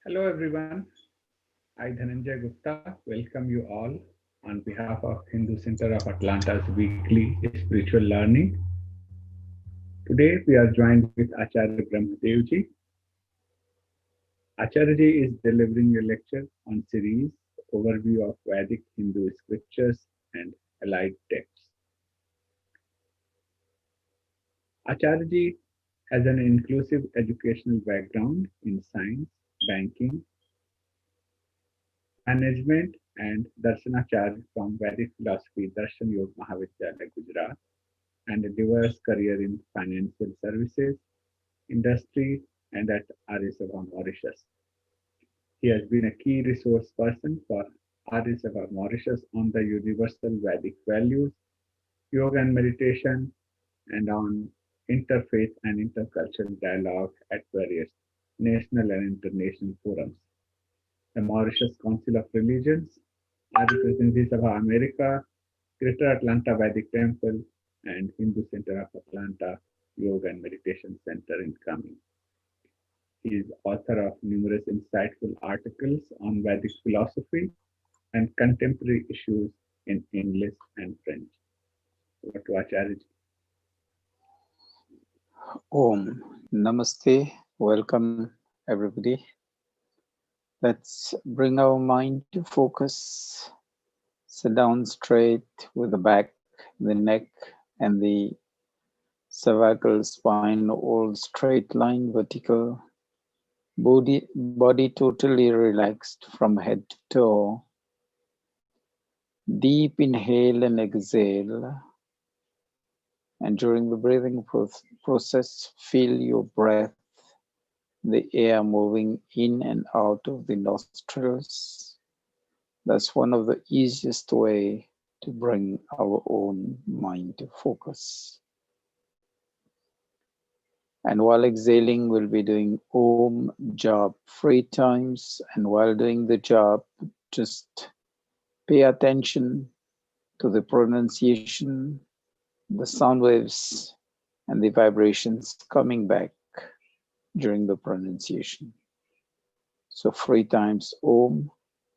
Hello everyone, I Dhananjay Gupta welcome you all on behalf of Hindu Center of Atlanta's weekly spiritual learning. Today we are joined with Acharya Brahmadevji. Acharyaji is delivering a lecture on series overview of Vedic Hindu scriptures and allied texts. Acharyaji has an inclusive educational background in science, banking, management, and Darshanacharya from Vedic philosophy Darshan Yoga Mahavidyalaya, Gujarat, and a diverse career in financial services, industry, and at Arya Sabha Mauritius. He has been a key resource person for Arya Sabha Mauritius on the universal Vedic values, yoga and meditation, and on interfaith and intercultural dialogue at various national and international forums. The Mauritius Council of Religions, Arya Presidency Sabha America, Greater Atlanta Vedic Temple, and Hindu Center of Atlanta Yoga and Meditation Center in Kami. He is author of numerous insightful articles on Vedic philosophy and contemporary issues in English and French. Over to Acharya. Om Namaste. Welcome, everybody. Let's bring our mind to focus. Sit down straight with the back, the neck, and the cervical spine all straight line, vertical. Body totally relaxed from head to toe. Deep inhale and exhale. And during the breathing process, feel your breath, the air moving in and out of the nostrils. That's one of the easiest way to bring our own mind to focus. And while exhaling, we'll be doing Om Jap 3 times. And while doing the Jap, just pay attention to the pronunciation, the sound waves, and the vibrations coming back during the pronunciation. So 3 times Om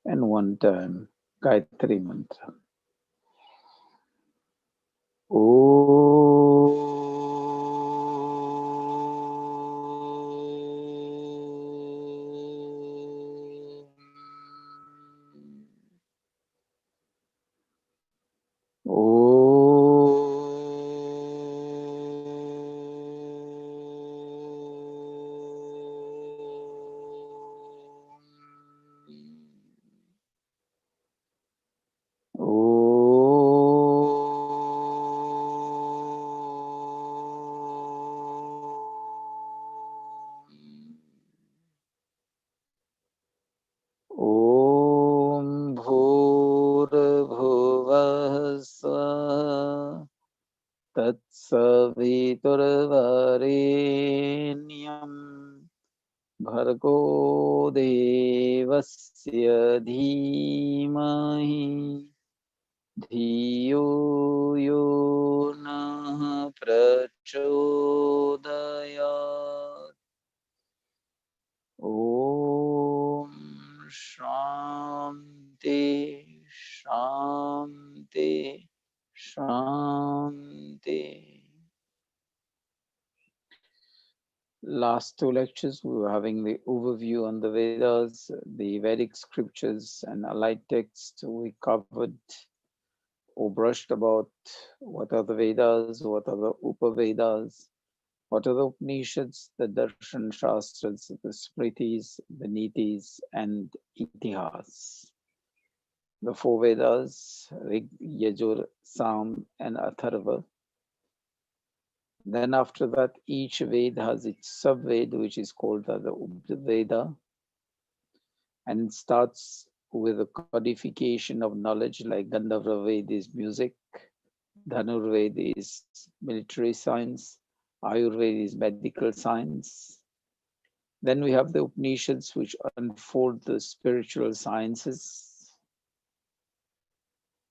and 1 time Gayatri Mantra. Om. Om Bhurabhuvah Svah Tatsaviturvarenyam Bhargo Devasya Dhimahi Dhiyo Yo Nah Prachodayat. Om Shanti Shanti Shanti. Last 2 lectures, we were having the overview on the Vedas, the Vedic scriptures, and allied texts. We covered or brushed about what are the Vedas, what are the Upavedas, what are the Upanishads, the Darshan Shastras, the Smritis, the Nitis, and Itihas. The 4 Vedas, Rig, Yajur, Sam, and Atharva. Then after that, each Veda has its sub-Veda, which is called the Veda. And it starts with a codification of knowledge, like Gandharva Veda is music, Dhanur Veda is military science, Ayurveda is medical science. Then we have the Upanishads, which unfold the spiritual sciences.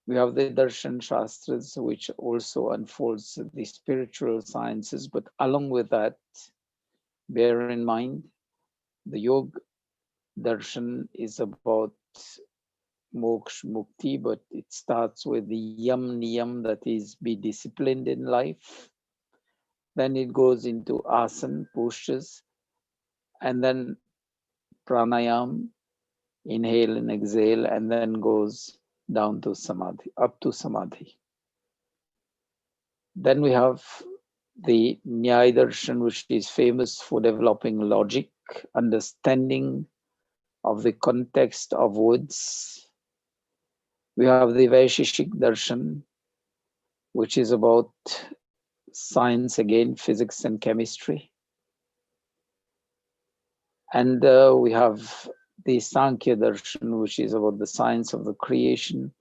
We have the Darshan Shastras, which also unfolds the spiritual sciences. But along with that, bear in mind, the darshan is about moksha mukti, but it starts with the yam niyam, that is, be disciplined in life. Then it goes into asana postures, and then pranayam, inhale and exhale, and then goes down to samadhi, up to samadhi. Then we have the Nyaya Darshan, which is famous for developing logic, understanding of the context of words. We have the Vaisheshik Darshan, which is about science again, physics and chemistry. And we have the Sankhya Darshan, which is about the science of the creation.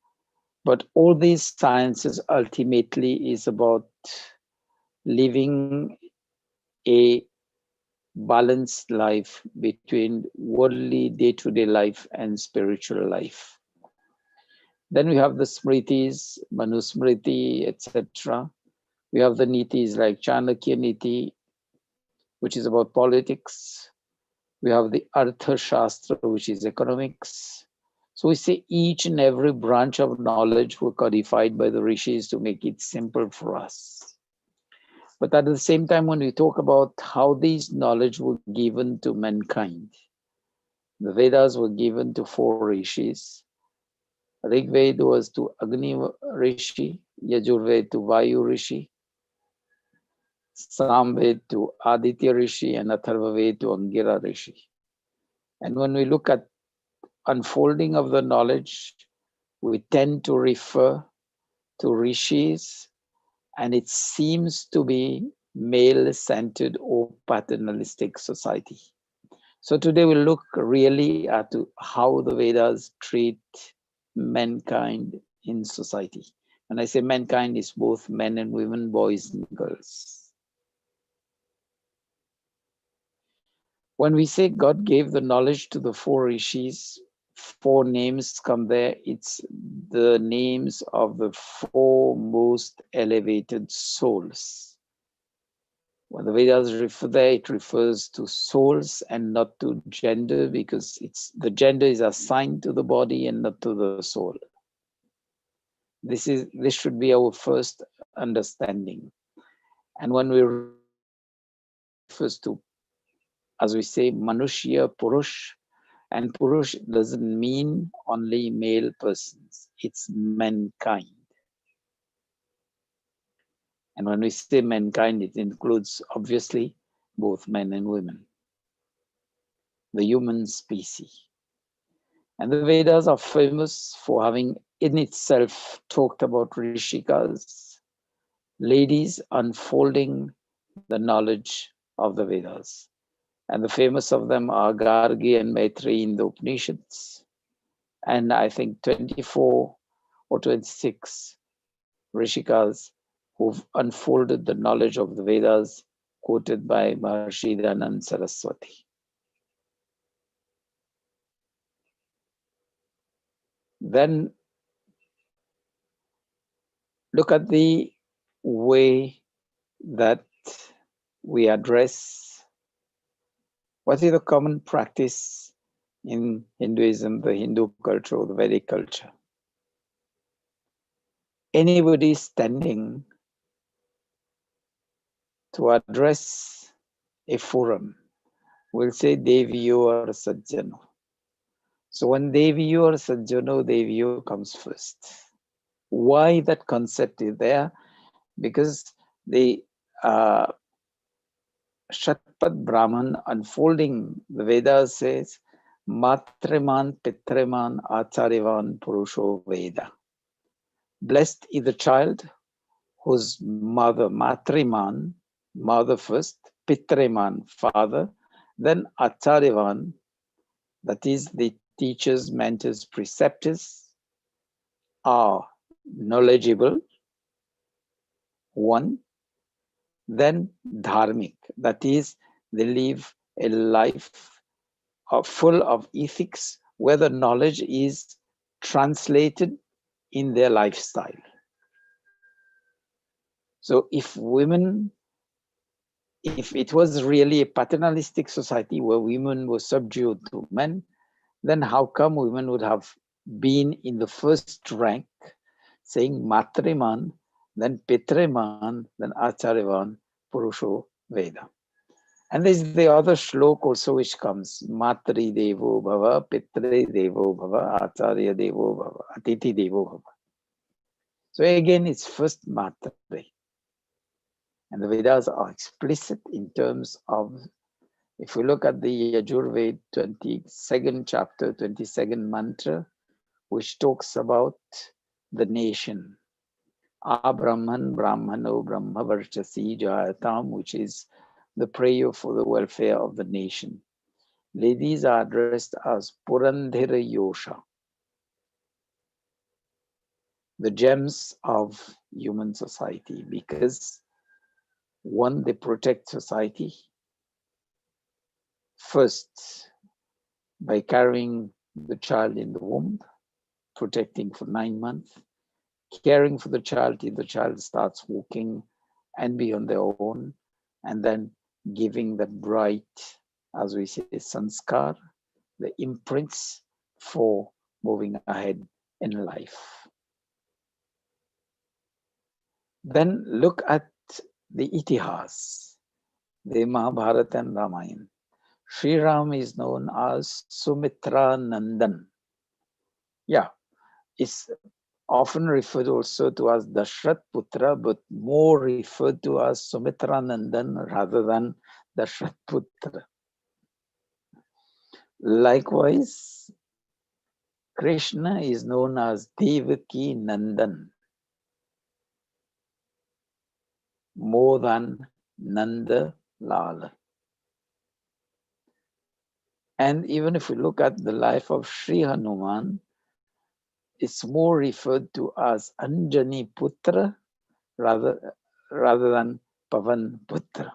But all these sciences ultimately is about living a balanced life between worldly day-to-day life and spiritual life. Then we have the Smritis, Manusmriti, etc. We have the Nitis like Chanakya Niti, which is about politics. We have the Artha Shastra, which is economics. So we say each and every branch of knowledge were codified by the rishis to make it simple for us. But at the same time, when we talk about how these knowledge were given to mankind, the Vedas were given to four rishis. Rig Veda was to Agni Rishi, Yajurved to Vayu Rishi, Samved to Aditya Rishi, and Atharvaved to Angira Rishi. And when we look at unfolding of the knowledge, we tend to refer to rishis, and it seems to be male-centered or paternalistic society. So today we'll look really at how the Vedas treat mankind in society. When I say mankind, it's both men and women, boys and girls. When we say God gave the knowledge to the four rishis, four names come there. It's the names of the four most elevated souls. When the Vedas refer there, it refers to souls and not to gender, because it's the gender is assigned to the body and not to the soul. This should be our first understanding. And when we refer to Purush, it refers to, as we say, Manushya Purush. And Purush doesn't mean only male persons, it's mankind. And when we say mankind, it includes obviously both men and women, the human species. And the Vedas are famous for having in itself talked about Rishikas, ladies unfolding the knowledge of the Vedas. And the famous of them are Gargi and Maitri in the Upanishads. And I think 24 or 26 Rishikas who've unfolded the knowledge of the Vedas, quoted by Maharshi Dayananda Saraswati. Then look at the way that we address what is the common practice in Hinduism, the Hindu culture or the Vedic culture. Anybody standing to address a forum will say Deviyo or Sajjano. So when Deviyo or Sajjano, Deviyo comes first. Why that concept is there? Because the Shatpat Brahman unfolding the Vedas says, Matriman Pitriman Acharyavan Purusho Veda. Blessed is the child whose mother, Matriman, mother first, Pitriman, father, then Acharyavan, that is the teachers, mentors, preceptors, are knowledgeable, one, then dharmic, that is, they live a life full of ethics where the knowledge is translated in their lifestyle. So if women, if it was really a paternalistic society where women were subdued to men, then how come women would have been in the first rank, saying Matriman, then Pitreman, then Acharyavan, Purusho Veda? And there's the other shlok also which comes Matri Devo Bhava, Pitre Devo Bhava, Acharya Devo Bhava, Atiti Devo Bhava. So again, it's first Matri. And the Vedas are explicit in terms of, if we look at the Yajurved 22nd chapter, 22nd mantra, which talks about the nation. Abrahman Brahmano Brahma Varchasi Jayatam, which is the prayer for the welfare of the nation. Ladies are addressed as Purandhira Yosha, the gems of human society, because one, they protect society first by carrying the child in the womb, protecting for 9 months, caring for the child till the child starts walking and be on their own, and then giving that bright, as we say, sanskar, the imprints for moving ahead in life. Then look at the Itihas, the Mahabharata and Ramayana. Sri Ram is known as Sumitra Nandan. Yeah, it's often referred also to as Dashrath Putra, but more referred to as Sumitra Nandan rather than Dashrath Putra. Likewise, Krishna is known as Devaki Nandan more than Nanda Lal. And even if we look at the life of Sri Hanuman, it's more referred to as Anjani Putra rather than Pavan Putra.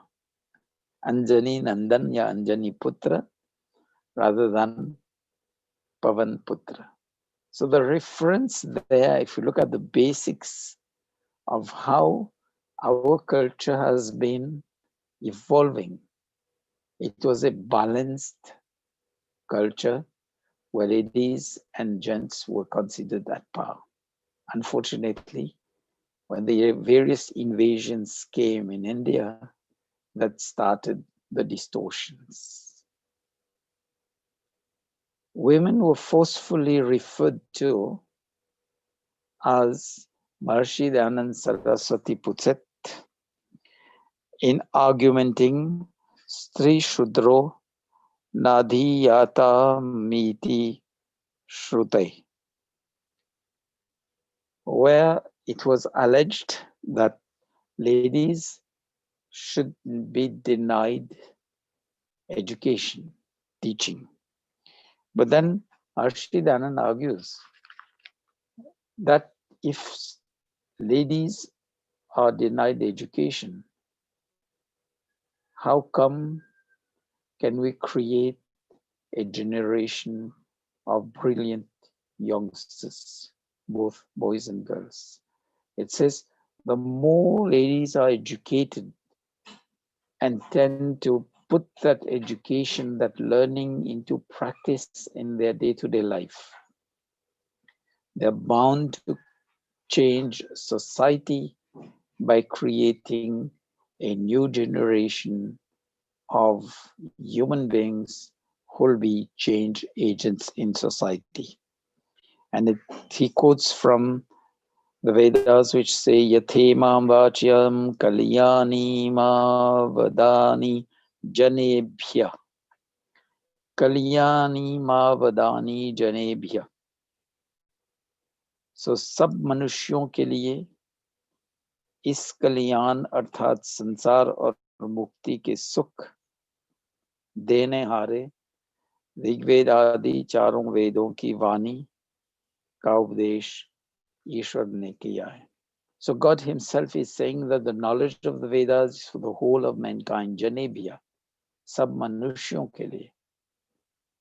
Anjani Nandan ya Anjani Putra rather than Pavan Putra. So the reference there, if you look at the basics of how our culture has been evolving, it was a balanced culture where ladies and gents were considered at par. Unfortunately, when the various invasions came in India, that started the distortions. Women were forcefully referred to as Maharishi Dayanand Saraswati puts it in argumenting Stri Shudro Nadhiyata Miti Shrutai, where it was alleged that ladies should be denied education, teaching. But then Harshi Dayanand argues that if ladies are denied education, how come can we create a generation of brilliant youngsters, both boys and girls? It says the more ladies are educated and tend to put that education, that learning into practice in their day-to-day life, they're bound to change society by creating a new generation of human beings who will be change agents in society. And he quotes from the Vedas which say, Yathemam vachyam kalyani ma vadani janebhya. Kalyani ma vadani janebhya. So सब मनुष्यों के लिए इस कल्याण अर्थात संसार और मुक्ति के सुख देने हारे ऋग्वेद आदि चारों वेदों की वाणी का उपदेश ईश्वर ने किया है. So God himself is saying that the knowledge of the Vedas is for the whole of mankind, janebhya, sab manushyon ke liye.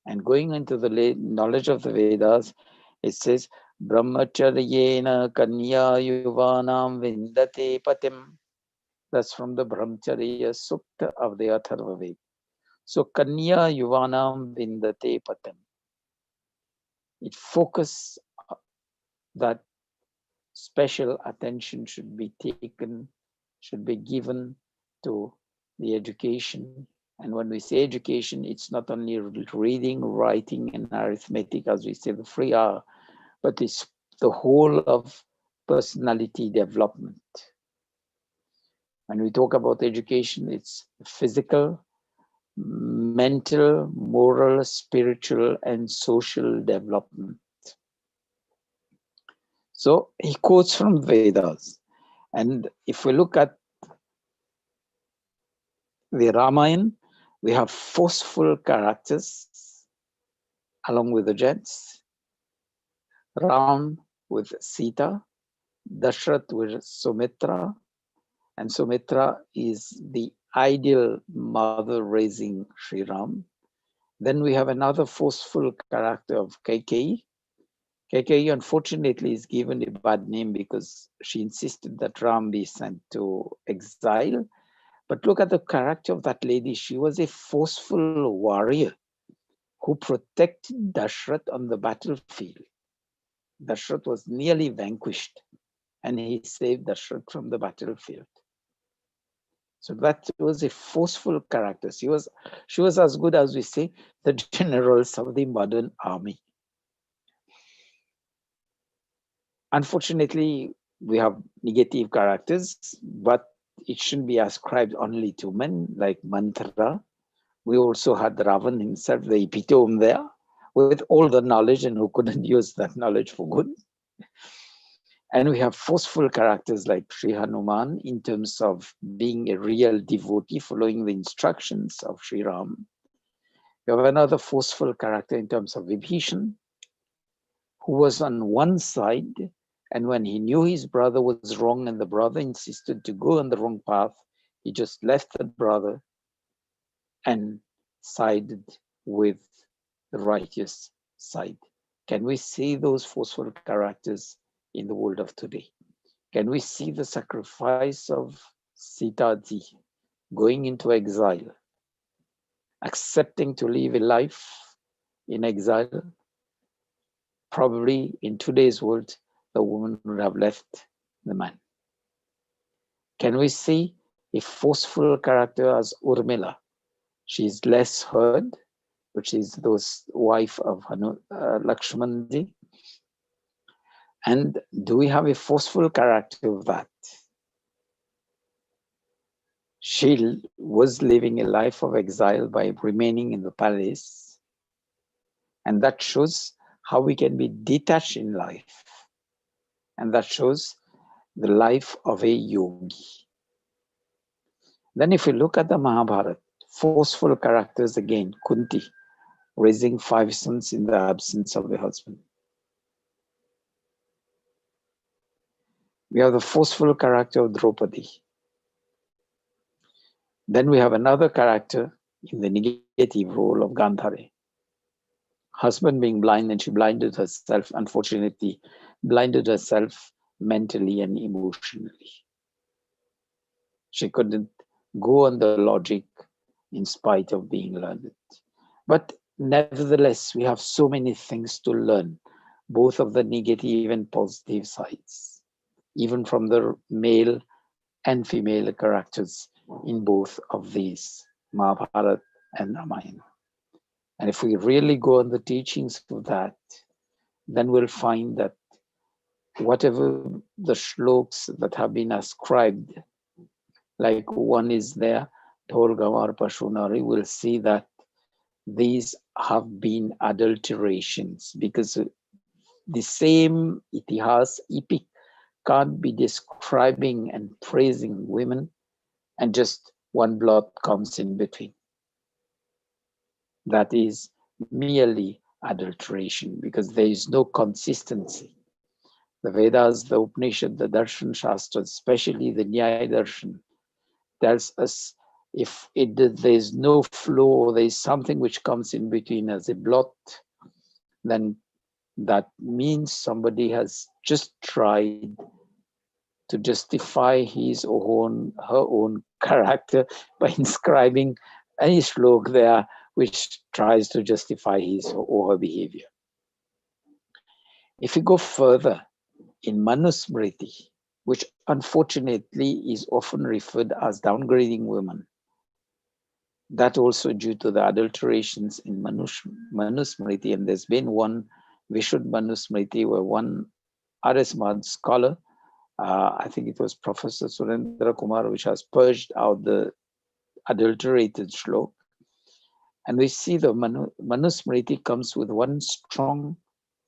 And going into the knowledge of the Vedas, it says, brahmacharyena kanya yuvanam vindate patim. That's from the Brahmacharya Sukta of the Atharva Ved. So kanya yuvanam vindate patim. it focuses that special attention should be taken, should be given to the education. And when we say education, it's not only reading, writing, and arithmetic, as we say, the 3R, but it's the whole of personality development. When we talk about education, it's physical, mental, moral, spiritual, and social development. So he quotes from Vedas. And if we look at the Ramayana, we have forceful characters along with the gents. Ram with Sita, Dashrath with Sumitra, and Sumitra is the ideal mother raising Sri Ram. Then we have another forceful character of Kaikeyi. Kaikeyi, unfortunately, is given a bad name because she insisted that Ram be sent to exile. But look at the character of that lady. She was a forceful warrior who protected Dashrath on the battlefield. Dashrath was nearly vanquished, and he saved Dashrath from the battlefield. So that was a forceful character. She was as good as we say the generals of the modern army. Unfortunately, we have negative characters, but it shouldn't be ascribed only to men, like Manthara. We also had Ravan himself, the epitome there, with all the knowledge and who couldn't use that knowledge for good. And we have forceful characters like Sri Hanuman in terms of being a real devotee, following the instructions of Sri Ram. We have another forceful character in terms of Vibhishan, who was on one side, and when he knew his brother was wrong and the brother insisted to go on the wrong path, he just left the brother and sided with the righteous side. Can we see those forceful characters in the world of today? Can we see the sacrifice of Sita Ji going into exile, accepting to live a life in exile? Probably in today's world, the woman would have left the man. Can we see a forceful character as Urmila? She's less heard, but she's the wife of Lakshmanji. And do we have a forceful character of that? She was living a life of exile by remaining in the palace. And that shows how we can be detached in life. And that shows the life of a yogi. Then if we look at the Mahabharata, forceful characters again, Kunti, raising 5 sons in the absence of the husband. We have the forceful character of Draupadi. Then we have another character in the negative role of Gandhari. Husband being blind, and she blinded herself, unfortunately, blinded herself mentally and emotionally. She couldn't go on the logic in spite of being learned. But nevertheless, we have so many things to learn, both of the negative and positive sides, even from the male and female characters in both of these, Mahabharata and Ramayana. And if we really go on the teachings of that, then we'll find that whatever the shloks that have been ascribed, like one is there, Dhol Gawar Pashunari, we'll see that these have been adulterations, because the same itihas, epic, can't be describing and praising women and just one blot comes in between. That is merely adulteration, because there is no consistency. The Vedas, the Upanishad, the Darshan Shastras, especially the Nyaya Darshan, tells us if there is no flow or there is something which comes in between as a blot, then that means somebody has just tried to justify his or her own character by inscribing any shlok there which tries to justify his or her behavior. If we go further in Manusmriti, which unfortunately is often referred as downgrading women, that also due to the adulterations in Manusmriti, and there's been one Vishud Manusmriti where one Arismad scholar, I think it was Professor Surendra Kumar, which has purged out the adulterated shlok. And we see the Manusmriti comes with one strong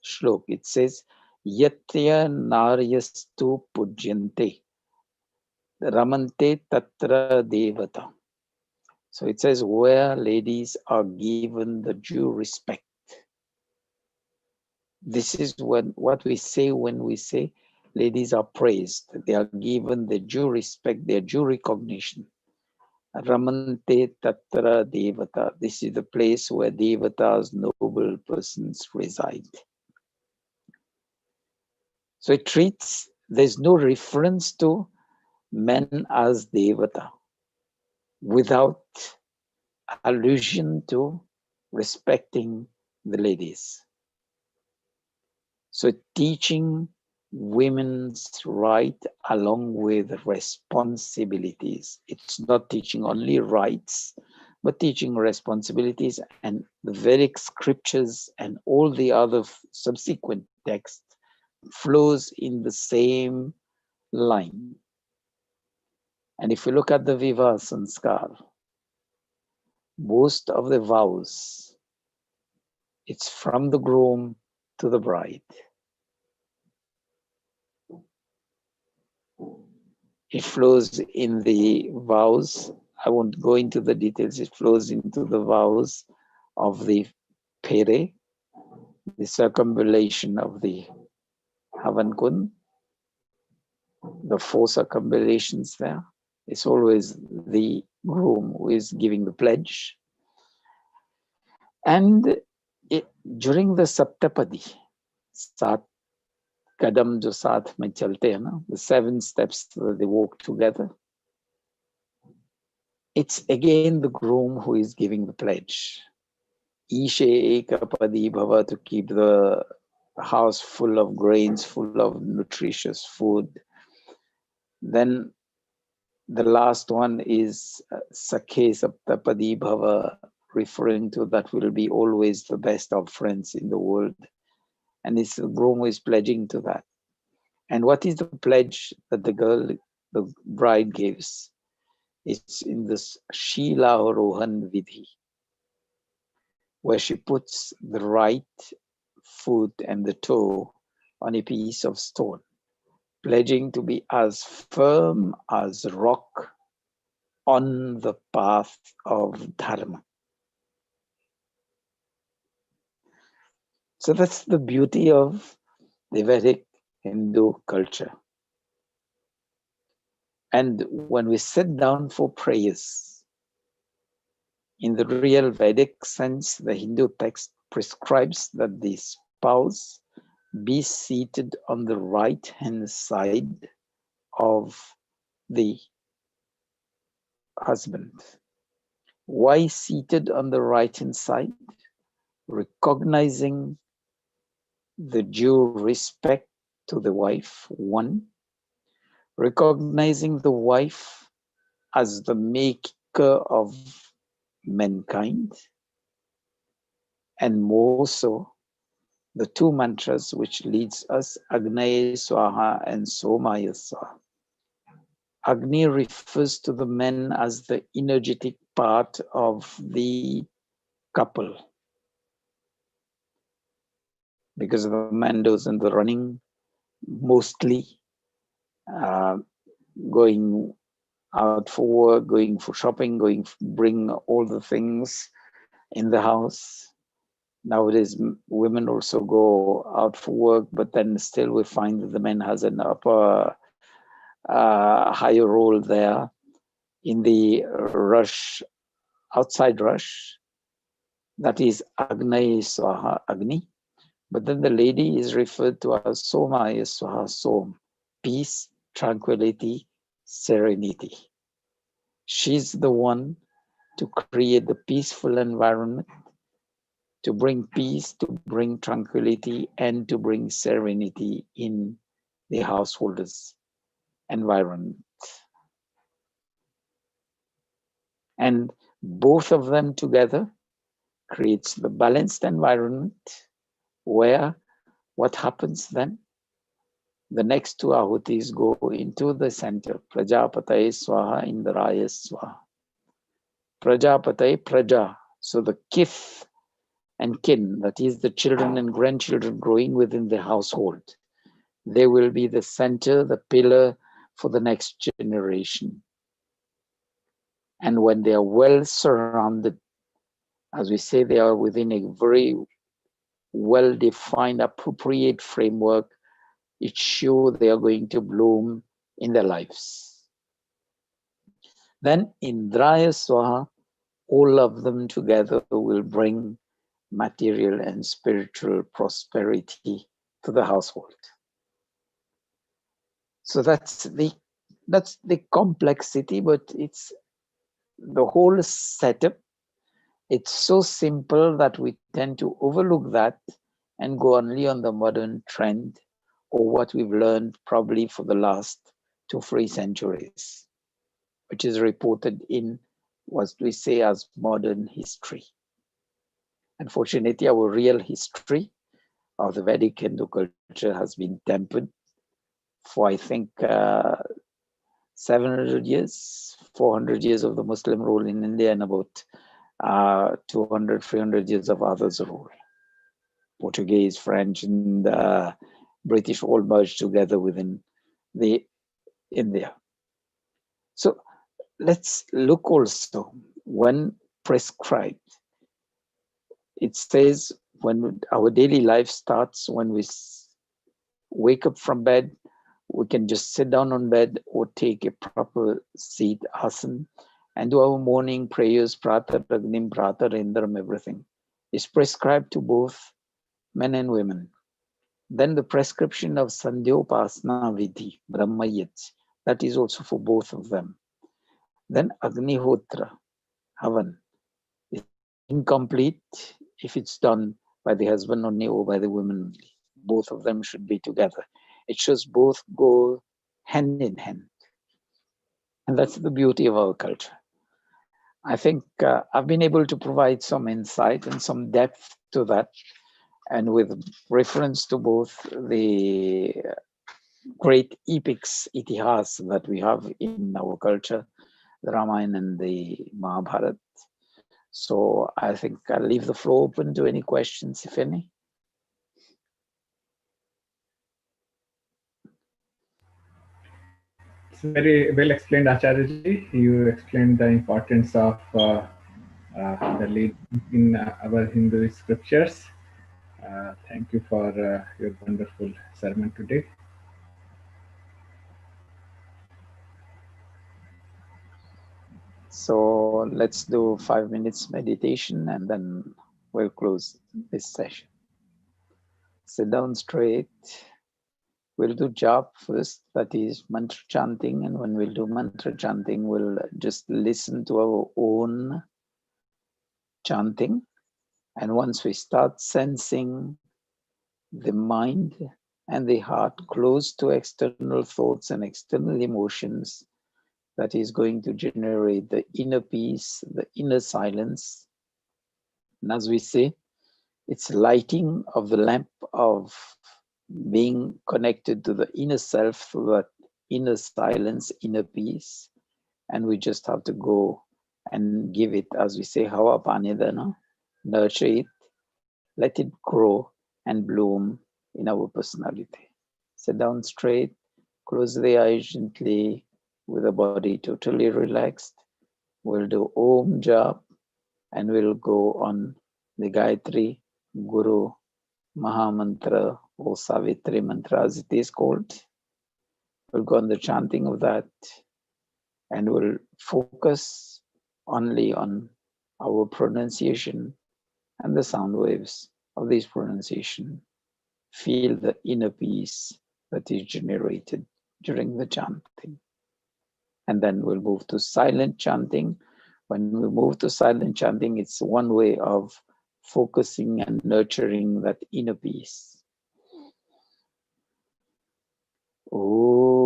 shlok. It says, Yatya naryastu pujyante, ramante tatra devata. So it says, where ladies are given the due respect. This is what we say when we say ladies are praised. They are given the due respect, their due recognition. Ramante Tatra Devata. This is the place where Devatas, noble persons, reside. So it treats, there's no reference to men as Devata without allusion to respecting the ladies. So teaching women's right along with responsibilities. It's not teaching only rights, but teaching responsibilities, and the Vedic scriptures and all the other subsequent texts flows in the same line. And if you look at the Vivaha Sanskar, most of the vows, it's from the groom to the bride. It flows in the vows. I won't go into the details. It flows into the vows of the Pere, the circumambulation of the Havankund, the four circumambulations there. It's always the groom who is giving the pledge. And during the Saptapadi, Sat Kadam jo saath mein chalte hai na, the 7 steps that they walk together, it's again the groom who is giving the pledge. Ishe ekapadi bhava, to keep the house full of grains, full of nutritious food. Then the last one is Sakhe Saptapadi Bhava, referring to that will be always the best of friends in the world. And it's the groom who is pledging to that. And what is the pledge that the bride gives? It's in this Sheela Rohan Vidhi, where she puts the right foot and the toe on a piece of stone, pledging to be as firm as rock on the path of Dharma. So that's the beauty of the Vedic Hindu culture. And when we sit down for prayers, in the real Vedic sense, the Hindu text prescribes that the spouse be seated on the right-hand side of the husband. Why seated on the right-hand side? Recognizing the due respect to the wife, one. Recognizing the wife as the maker of mankind, and more so, the 2 mantras which leads us, Agnaye Swaha and Somaya Swaha. Agni refers to the men as the energetic part of the couple, because the man does in the running, mostly going out for work, going for shopping, bring all the things in the house. Nowadays, women also go out for work, but then still we find that the man has an upper, higher role there in the rush, outside rush. That is Agni Swaha, Agni. But then the lady is referred to as Soma Swaha, Som, peace, tranquility, serenity. She's the one to create the peaceful environment, to bring peace, to bring tranquility, and to bring serenity in the householder's environment. And both of them together creates the balanced environment where what happens then? The next two ahutis go into the center. Prajapataye Swaha, Indraya Swaha. Prajapataye, Praja. So the kith and kin, that is the children and grandchildren growing within the household, they will be the center, the pillar for the next generation. And when they are well surrounded, as we say, they are within a very well-defined, appropriate framework, it's sure they are going to bloom in their lives. Then Indraya Swaha, all of them together will bring material and spiritual prosperity to the household. So that's the complexity, but it's the whole setup. It's so simple that we tend to overlook that and go only on the modern trend or what we've learned probably for the last 2-3 centuries, which is reported in what we say as modern history. Unfortunately, our real history of the Vedic Hindu culture has been tempered for, I think, 700 years, 400 years of the Muslim rule in India, and about 200, 300 years of others' rule. Portuguese, French, and British all merged together within the India. So let's look also when prescribed. It says when our daily life starts, when we wake up from bed, we can just sit down on bed or take a proper seat, asan, and do our morning prayers, pratar, agnim, pratar, indram, everything. Is prescribed to both men and women. Then the prescription of Sandhyopasana Vidhi, Brahmayat, that is also for both of them. Then Agnihotra, Havan, is incomplete if it's done by the husband only or by the woman only. Both of them should be together. It should both go hand in hand. And that's the beauty of our culture. I think I've been able to provide some insight and some depth to that. And with reference to both the great epics, itihas that we have in our culture, the Ramayana and the Mahabharata. So I think I'll leave the floor open to any questions, if any. It's very well explained, Acharyaji. You explained the importance of the lead in our Hindu scriptures. Thank you for your wonderful sermon today. So let's do 5 minutes meditation and then we'll close this session. Sit down straight. We'll do jap first, that is mantra chanting. And when we'll do mantra chanting, we'll just listen to our own chanting. And once we start sensing the mind and the heart close to external thoughts and external emotions, that is going to generate the inner peace, the inner silence. And as we say, it's lighting of the lamp of being connected to the inner self through that inner silence, inner peace. And we just have to go and give it, as we say, hawa panidana, nurture it, let it grow and bloom in our personality. Sit down straight, close the eyes gently with the body totally relaxed. We'll do Om Jap and we'll go on the Gayatri Guru Mahamantra or Savitri Mantra as it is called. We'll go on the chanting of that and we'll focus only on our pronunciation and the sound waves of this pronunciation. Feel the inner peace that is generated during the chanting. And then we'll move to silent chanting. When we move to silent chanting, it's one way of focusing and nurturing that inner peace. Om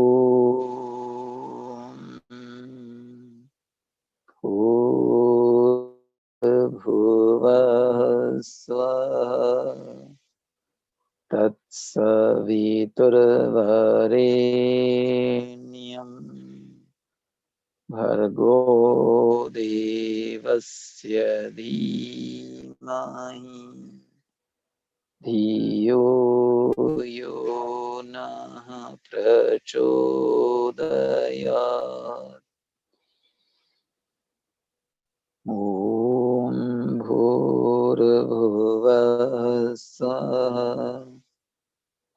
Bhuvah Swaha Tatsaviturvarenyam Bhargo Devasya Dhimahi Dhiyo Yo Nah Prachodayat. Om Bhurbhuvah Swaha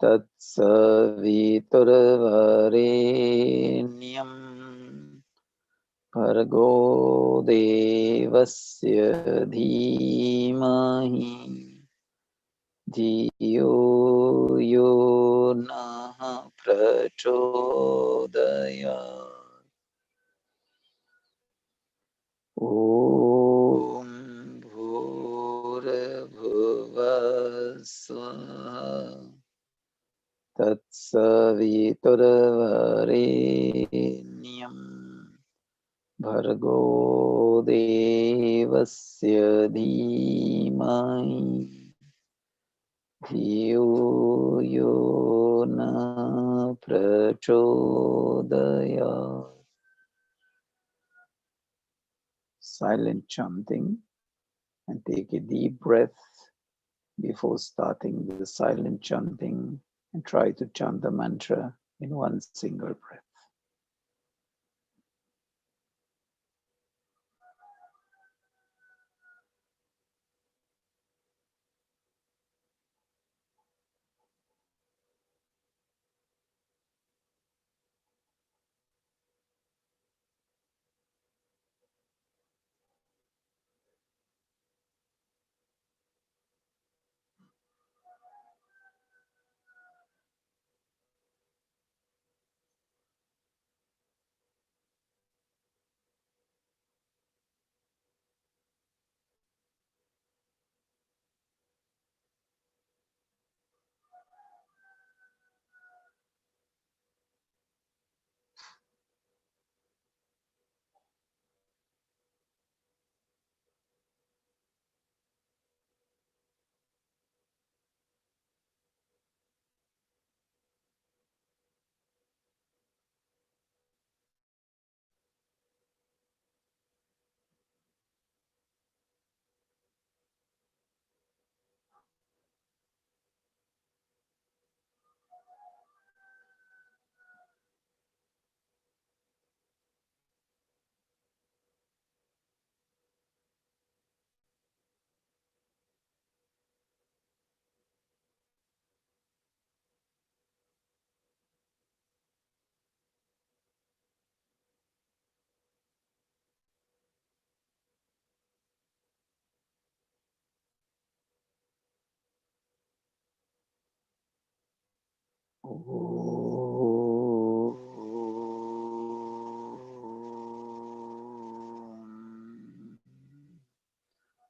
Tatsaviturvarenyam Bhargo Devasya Dhimahi Dhiyo Yo Nah Prachodayat. Om Bhurbhuvah Swaha Tatsaviturvarenyam Bhargo Devasya Dhimahi Dhiyo Yo Nah Prachodayat. Silent chanting, and take a deep breath before starting the silent chanting, and try to chant the mantra in one single breath.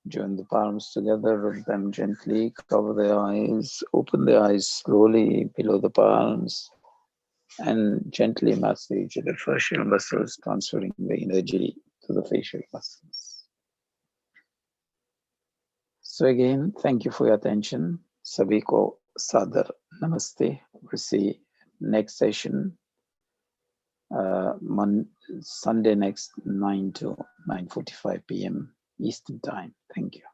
Join the palms together, rub them gently, cover the eyes, open the eyes slowly below the palms, and gently massage the facial muscles, transferring the energy to the facial muscles. So again, thank you for your attention. Sabhi ko sadar namaste. We'll see next session, Sunday next 9 to 9:45 p.m. Eastern Time. Thank you.